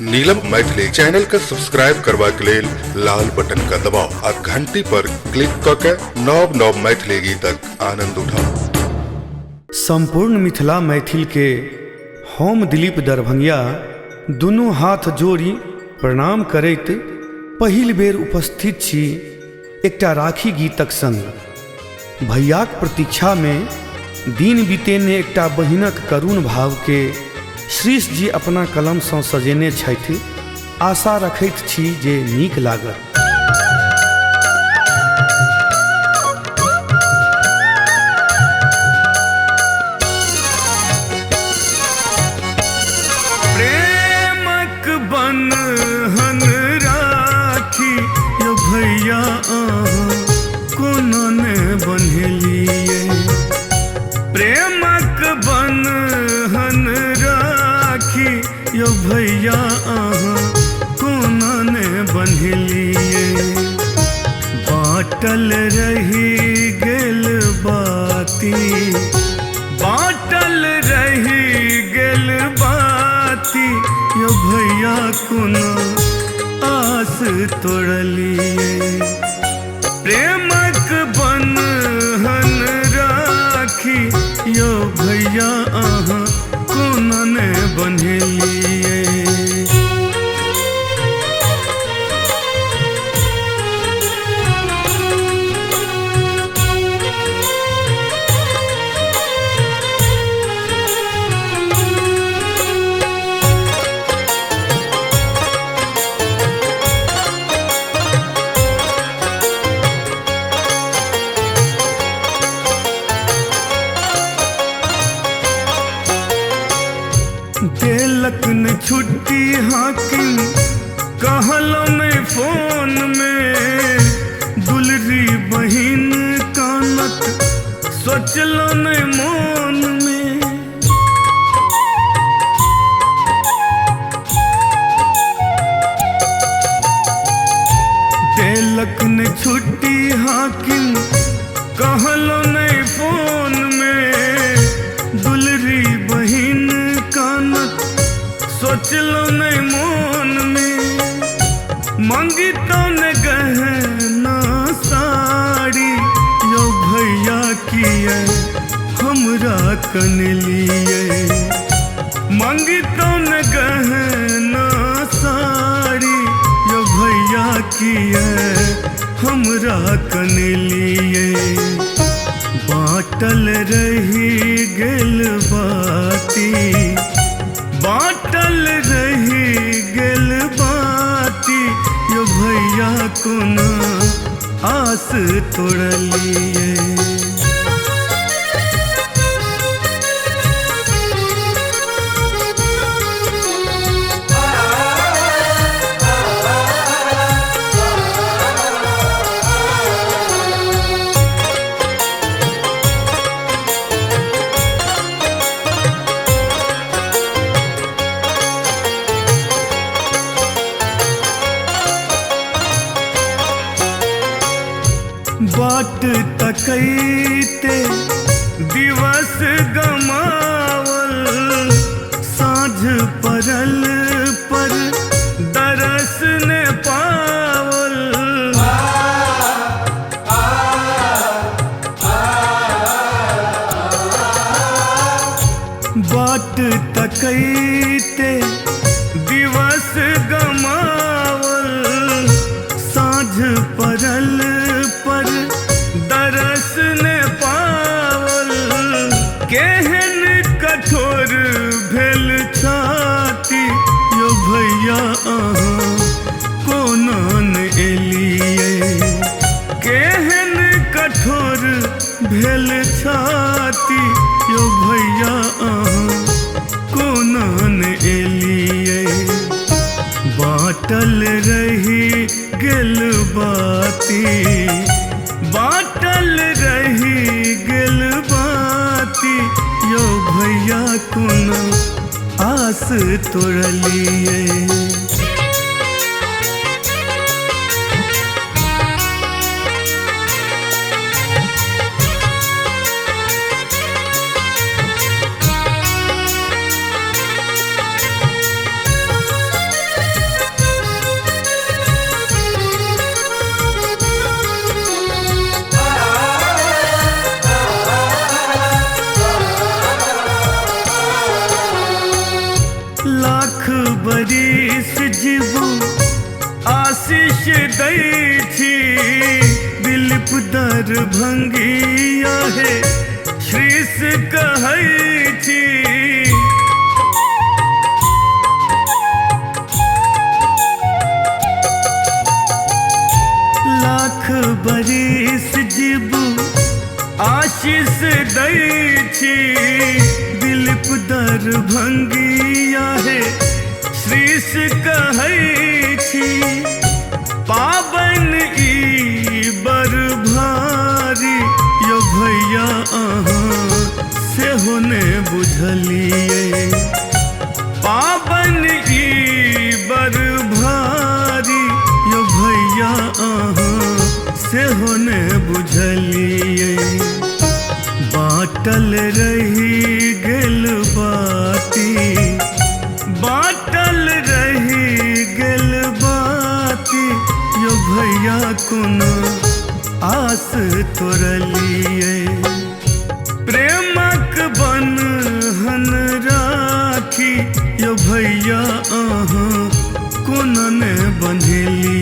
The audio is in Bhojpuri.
नीलम मैथिली चैनल के सब्सक्राइब करबा के लेल लाल बटन का दबाव आ घंटी पर क्लिक करके नव नव मैथिली गीतक आनंद उठाओ। संपूर्ण मिथिला मैथिल के हम दिलीप दरभंगिया दुनू हाथ जोड़ी प्रणाम करैत पहिल बेर उपस्थित छी एकटा राखी गीतक संग। भैयाक प्रतीक्षा में दिन बीतेने एकटा बहिनक करुण भाव के श्रीश जी अपना कलम सँ सजेने छथि। आशा रखैत छी जे नीक लागत। प्रेमक बन्हन राखी यो भैया कोना ने बन्हेलिए। प्रेमक बन्हन राखी यो भैया कोना ने बन्हेलिए। बाटल रही गेल बाती, बाटल रही गेल बाती यो भैया कोना आस तोड़लिए। प्रेमक बन्हन राखी यो भैया कोना ने बन्हेलिए। देलक न छुट्टी हाकिम कहलो में फोन में। दुलरी बहिन कानत सोचलो न मन में। देलक न छुट्टी हाकिम कहलो न फोन में। दुलरी बहिन कानत सोचलो न मन में। मंगी तो न गहना साड़ी यो भैया किए हमरा कन लिए। मंगी तो न गहना साड़ी यो भैया किए हमरा कन लिए। बाटल रही गेल बाती, बाटल रही गेल बाती यो भैया कोना आस तोड़लिए। बाट तकैते दिवस गमावल। साँझ पड़ल पर दरस ने पावल। बाट तकैते दिवस गमावल। साँझ पड़ल पर दरस ने पावल। केहन कठोर भेल छाती यो भैया कोना न एलिए। केहन कठोर भेल छाती यो भैया कोना न एलिए। बाटल रही गेल बाती, बाटल रही गेल बाती यो भैया कोना आस तोड़लिए। लाख बरिस जीवू आशीष दै छी दिलीप दरभंगिया हे श्रीस कहै छी। लाख बरिस जीवू आशीष दै छी दिलीप दरभंगिया हे श्रीस कहै छी। पाबन ई बर भारी यो भैया अहाँ सेहो ने बुझलिए। पाबन ई बर भारी यो भैया अहाँ सेहो ने बुझलिए। बाटल रही गेल बाती, बाटल रही गेल बाती यो भैया कोनो आस तोरलिए। प्रेमक बन्हन राखी यो भैया अहाँ कोना ने बंधेलिए।